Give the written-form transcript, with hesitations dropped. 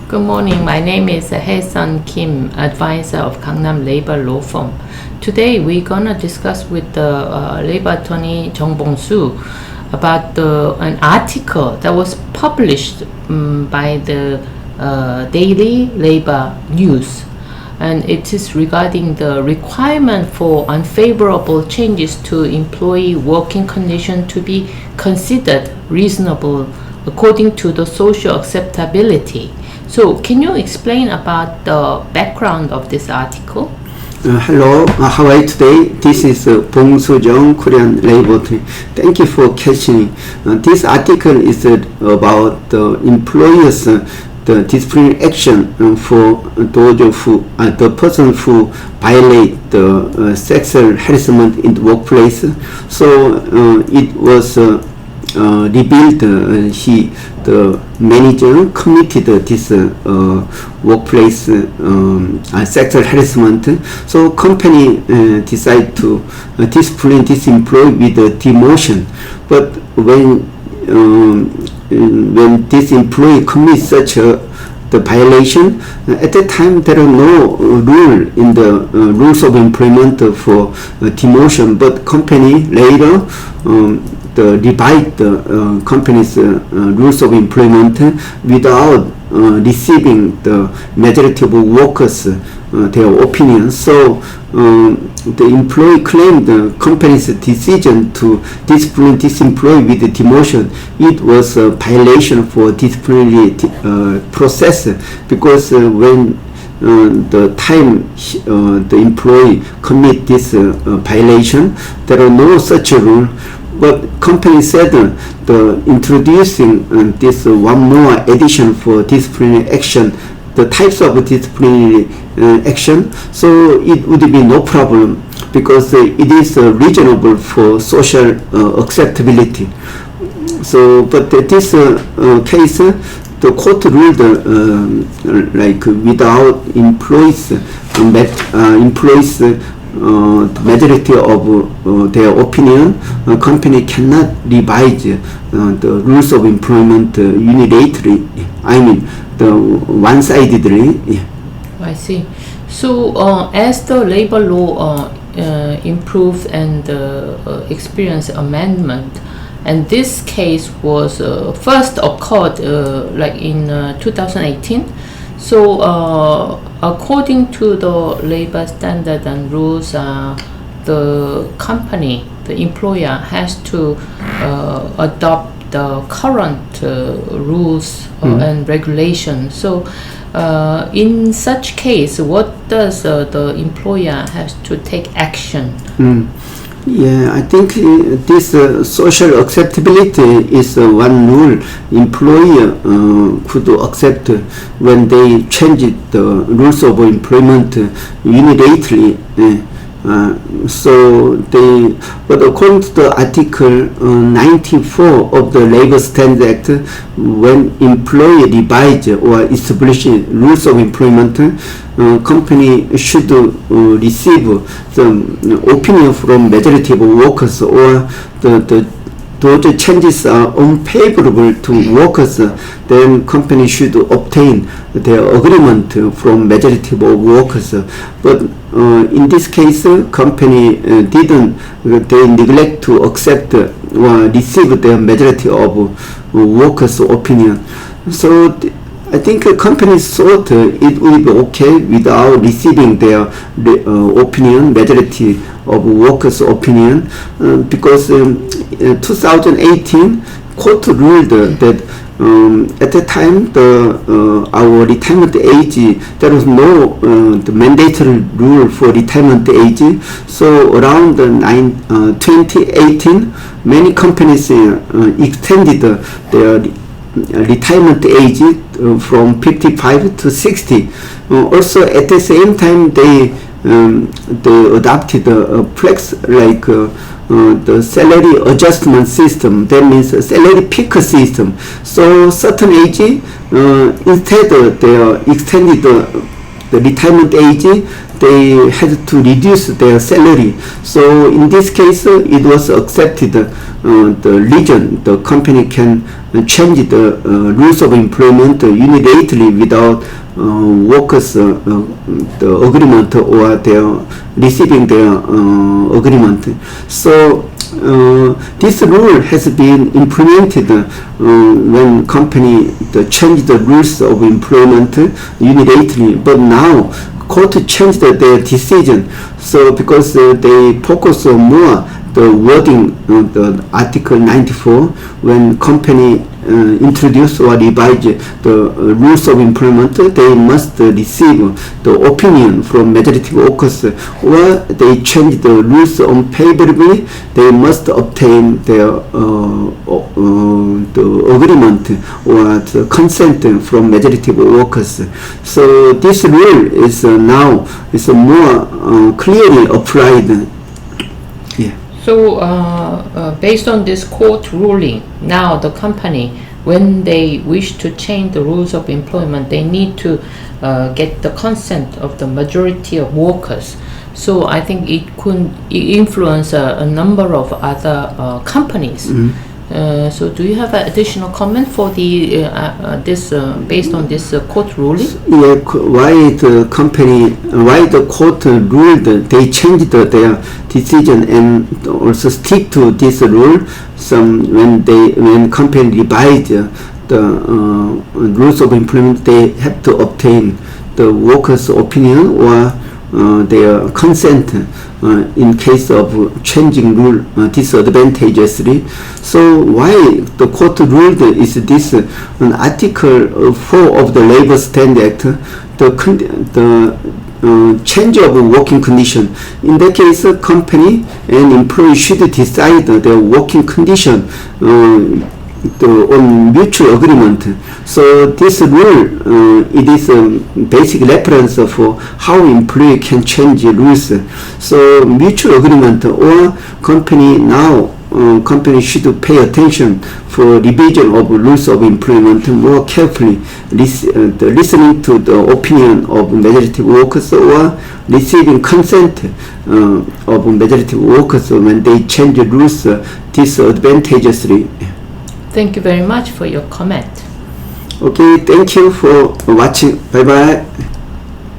Good morning. My name is Hae-sun Kim, advisor of Gangnam Labor Law Firm. Today we're gonna discuss with the labor attorney Jung Bong-soo about an article that was published by the Daily Labor News, and it is regarding the requirement for unfavorable changes to employee working condition to be considered reasonable according to the social acceptability. So, can you explain about the background of this article? Hello, how are you today? This is Bong-soo Jung, Korean Labor Attorney. Thank you for catching. This article is about the employers' the disciplinary action for those who the person who violate the sexual harassment in the workplace. So it was revealed the manager committed this workplace sexual harassment. So company decide to discipline this employee with a demotion. But when this employee commits such the violation, at that time there are no rule in the rules of employment for demotion, but company later revise the company's rules of employment without receiving the majority of workers their opinion. So the employee claimed the company's decision to discipline this employee with the demotion. It was a violation for disciplinary process, because when the time the employee commit this violation, there are no such rule. But company said the introducing this one more addition for disciplinary action, the types of disciplinary action, so it would be no problem because it is reasonable for social acceptability. So, but this case, the court ruled like without employees the majority of their opinion, company cannot revise the rules of employment unilaterally. I mean, the one-sidedly. I see. So, as the labor law improved and experienced amendment, and this case was first occurred like in 2018. So, according to the labor standard and rules, the company, the employer, has to adopt the current rules and regulations. So, in such case, what does the employer has to take action? Yeah, I think this social acceptability is one rule employer could accept when they change the rules of employment unilaterally. But according to the Article 94 of the Labor Standards Act, when employer revise or establish rules of employment, company should receive the opinion from majority of workers, or those changes are unfavorable to workers, then company should obtain their agreement from majority of workers. But in this case, company they neglect to accept or receive the majority of workers' opinion. So I think companies thought it would be okay without receiving their opinion, majority of workers' opinion, because 2018 court ruled that at the time our retirement age, there was no the mandatory rule for retirement age. So around 2018, many companies extended their retirement age from 55 to 60. Also at the same time they adopted a flex, like the salary adjustment system. That means a salary picker system. So certain age, instead they extended the retirement age, they had to reduce their salary. So in this case, it was accepted. The region, the company can change the rules of employment unilaterally without workers' the agreement or their receiving their agreement. So this rule has been implemented when company change the rules of employment unilaterally, but now court changed their decision. So because they focus on more the wording the Article 94 when company introduce or revise the rules of employment, they must receive the opinion from majority workers, or they change the rules unfavorably, they must obtain their the agreement or the consent from majority workers. So this rule is now is more clearly applied. So, based on this court ruling, now the company, when they wish to change the rules of employment, they need to get the consent of the majority of workers. So, I think it could influence a number of other companies. So, do you have an additional comment for the this based on this court ruling? Yeah, why the company, why the court ruled they changed their decision and also stick to this rule. Some when company revise the rules of employment, they have to obtain the workers' opinion or their consent in case of changing rule disadvantageously. So why the court ruled is this Article 4 of the Labor Standards Act, the change of working condition. In that case, company and employee should decide their working condition on mutual agreement. So this rule, it is a basic reference for how employee can change rules. So mutual agreement or company now, company should pay attention for revision of rules of employment more carefully, listening to the opinion of majority workers or receiving consent of majority workers when they change rules disadvantageously. Thank you very much for your comment. Okay, thank you for watching. Bye bye.